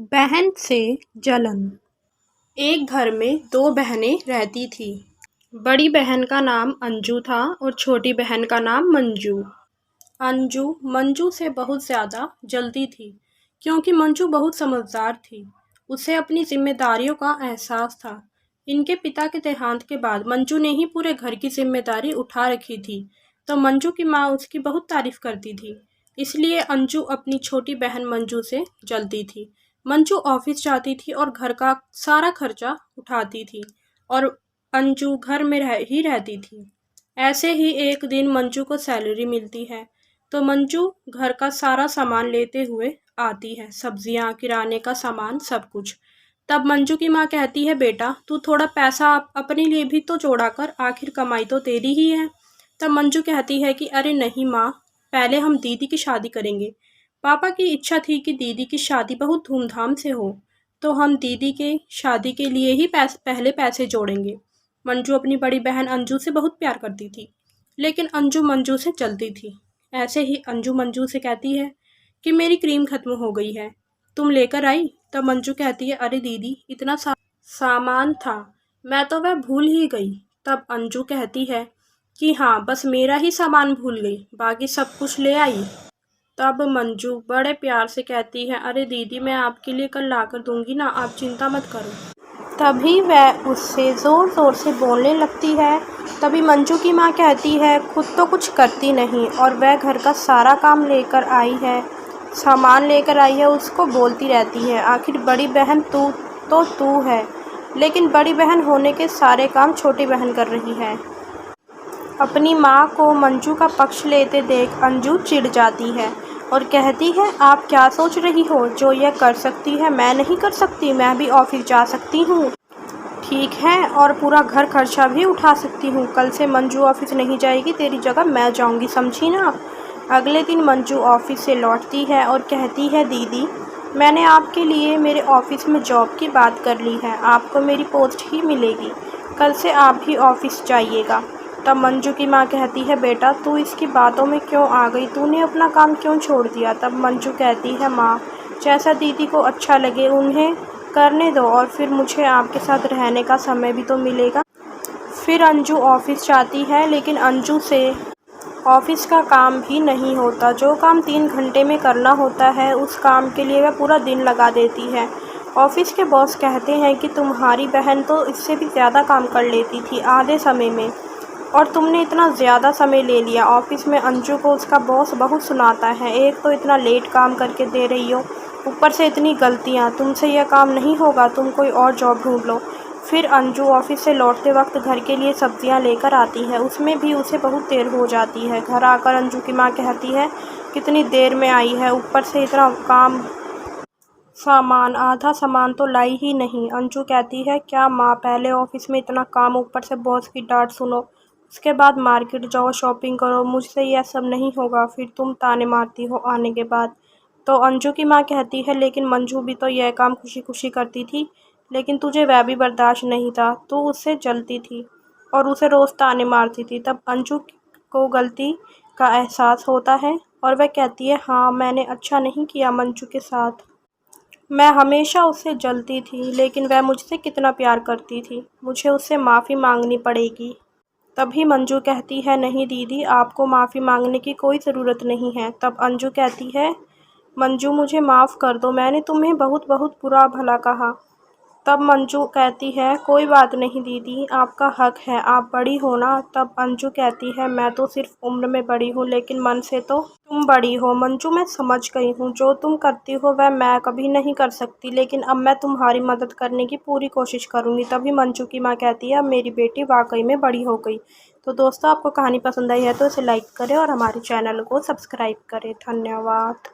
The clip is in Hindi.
बहन से जलन। एक घर में दो बहनें रहती थीं। बड़ी बहन का नाम अंजू था और छोटी बहन का नाम मंजू। अंजू मंजू से बहुत ज़्यादा जलती थी क्योंकि मंजू बहुत समझदार थी। उसे अपनी जिम्मेदारियों का एहसास था। इनके पिता के देहांत के बाद मंजू ने ही पूरे घर की जिम्मेदारी उठा रखी थी, तो मंजू की माँ उसकी बहुत तारीफ करती थी। इसलिए अंजू अपनी छोटी बहन मंजू से जलती थी। मंजू ऑफिस जाती थी और घर का सारा खर्चा उठाती थी और अंजू घर में ही रहती थी। ऐसे ही एक दिन मंजू को सैलरी मिलती है, तो मंजू घर का सारा सामान लेते हुए आती है, सब्जियां, किराने का सामान, सब कुछ। तब मंजू की माँ कहती है, बेटा तू थोड़ा पैसा अपने लिए भी तो जोड़ा कर, आखिर कमाई तो तेरी ही है। तब मंजू कहती है कि अरे नहीं माँ, पहले हम दीदी की शादी करेंगे। पापा की इच्छा थी कि दीदी की शादी बहुत धूमधाम से हो, तो हम दीदी के शादी के लिए ही पहले पैसे जोड़ेंगे। मंजू अपनी बड़ी बहन अंजू से बहुत प्यार करती थी, लेकिन अंजू मंजू से जलती थी। ऐसे ही अंजू मंजू से कहती है कि मेरी क्रीम खत्म हो गई है, तुम लेकर आई। तब मंजू कहती है, अरे दीदी इतना सामान था, मैं तो वह भूल ही गई। तब अंजू कहती है कि हाँ, बस मेरा ही सामान भूल गई, बाकी सब कुछ ले आई। तब मंजू बड़े प्यार से कहती है, अरे दीदी मैं आपके लिए कल लाकर दूंगी ना, आप चिंता मत करो। तभी वह उससे ज़ोर ज़ोर से बोलने लगती है। तभी मंजू की माँ कहती है, खुद तो कुछ करती नहीं और वह घर का सारा काम लेकर आई है, सामान लेकर आई है, उसको बोलती रहती है आखिर बड़ी बहन तू है। लेकिन बड़ी बहन होने के सारे काम छोटी बहन कर रही है। अपनी माँ को मंजू का पक्ष लेते देख अंजू चिढ़ जाती है और कहती है, आप क्या सोच रही हो, जो यह कर सकती है मैं नहीं कर सकती, मैं भी ऑफिस जा सकती हूँ, ठीक है, और पूरा घर खर्चा भी उठा सकती हूँ। कल से मंजू ऑफिस नहीं जाएगी, तेरी जगह मैं जाऊँगी, समझी ना। अगले दिन मंजू ऑफिस से लौटती है और कहती है, दीदी मैंने आपके लिए मेरे ऑफिस में जॉब की बात कर ली है, आपको मेरी पोस्ट ही मिलेगी, कल से आप भी ऑफिस जाइएगा। तब मंजू की माँ कहती है, बेटा तू इसकी बातों में क्यों आ गई, तूने अपना काम क्यों छोड़ दिया। तब मंजू कहती है, माँ जैसा दीदी को अच्छा लगे उन्हें करने दो, और फिर मुझे आपके साथ रहने का समय भी तो मिलेगा। फिर अंजू ऑफिस जाती है, लेकिन अंजू से ऑफिस का काम भी नहीं होता। जो काम 3 घंटे में करना होता है, उस काम के लिए वह पूरा दिन लगा देती है। ऑफिस के बॉस कहते हैं कि तुम्हारी बहन तो इससे भी ज़्यादा काम कर लेती थी आधे समय में, और तुमने इतना ज़्यादा समय ले लिया। ऑफिस में अंजू को उसका बॉस बहुत सुनाता है, एक तो इतना लेट काम करके दे रही हो, ऊपर से इतनी गलतियाँ, तुमसे यह काम नहीं होगा, तुम कोई और जॉब ढूंढ लो। फिर अंजू ऑफिस से लौटते वक्त घर के लिए सब्जियां लेकर आती है, उसमें भी उसे बहुत देर हो जाती है। घर आकर अंजू की माँ कहती है, कितनी देर में आई है, ऊपर से इतना काम, सामान, आधा सामान तो लाई ही नहीं। अंजू कहती है, क्या माँ, पहले ऑफिस में इतना काम, ऊपर से बॉस की डांट सुनो, उसके बाद मार्केट जाओ, शॉपिंग करो, मुझसे यह सब नहीं होगा, फिर तुम ताने मारती हो आने के बाद। तो अंजू की माँ कहती है, लेकिन मंजू भी तो यह काम खुशी खुशी करती थी, लेकिन तुझे वह भी बर्दाश्त नहीं था, तू उससे जलती थी और उसे रोज़ ताने मारती थी। तब अंजू को गलती का एहसास होता है और वह कहती है, हाँ मैंने अच्छा नहीं किया मंजू के साथ, मैं हमेशा उससे जलती थी, लेकिन वह मुझसे कितना प्यार करती थी, मुझे उससे माफ़ी मांगनी पड़ेगी। तभी मंजू कहती है, नहीं दीदी, आपको माफ़ी मांगने की कोई ज़रूरत नहीं है। तब अंजू कहती है, मंजू मुझे माफ़ कर दो, मैंने तुम्हें बहुत बहुत बुरा भला कहा। तब मंजू कहती है, कोई बात नहीं दीदी, आपका हक है, आप बड़ी हो ना। तब अंजू कहती है, मैं तो सिर्फ उम्र में बड़ी हूँ, लेकिन मन से तो तुम बड़ी हो। मंजू मैं समझ गई हूँ, जो तुम करती हो वह मैं कभी नहीं कर सकती, लेकिन अब मैं तुम्हारी मदद करने की पूरी कोशिश करूँगी। तभी मंजू की माँ कहती है, अब मेरी बेटी वाकई में बड़ी हो गई। तो दोस्तों, आपको कहानी पसंद आई है तो इसे लाइक करें और हमारे चैनल को सब्सक्राइब करें। धन्यवाद।